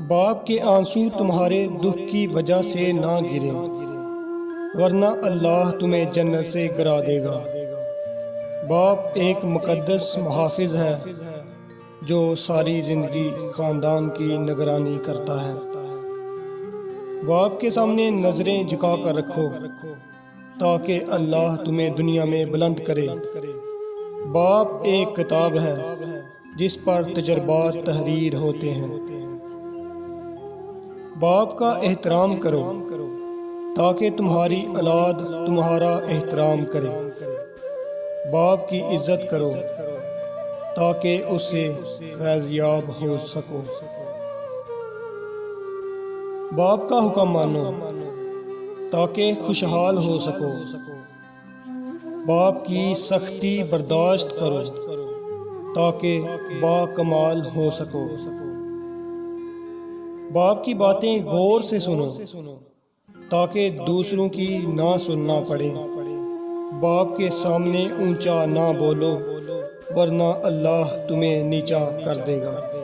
باپ کے آنسو تمہارے دکھ کی وجہ سے نہ گریں، ورنہ اللہ تمہیں جنت سے گرا دے گا۔ باپ ایک مقدس محافظ ہے جو ساری زندگی خاندان کی نگرانی کرتا ہے۔ باپ کے سامنے نظریں جھکا کر رکھو تاکہ اللہ تمہیں دنیا میں بلند کرے۔ باپ ایک کتاب ہے جس پر تجربات تحریر ہوتے ہیں۔ باپ کا احترام کرو تاکہ تمہاری اولاد تمہارا احترام کرے۔ باپ کی عزت کرو تاکہ اس سے فیض یاب ہو سکو۔ باپ کا حکم مانو تاکہ خوشحال ہو سکو۔ باپ کی سختی برداشت کرو تاکہ باکمال ہو سکو۔ باپ کی باتیں غور سے سنو تاکہ دوسروں کی نہ سننا پڑے۔ باپ کے سامنے اونچا نہ بولو ورنہ اللہ تمہیں نیچا کر دے گا۔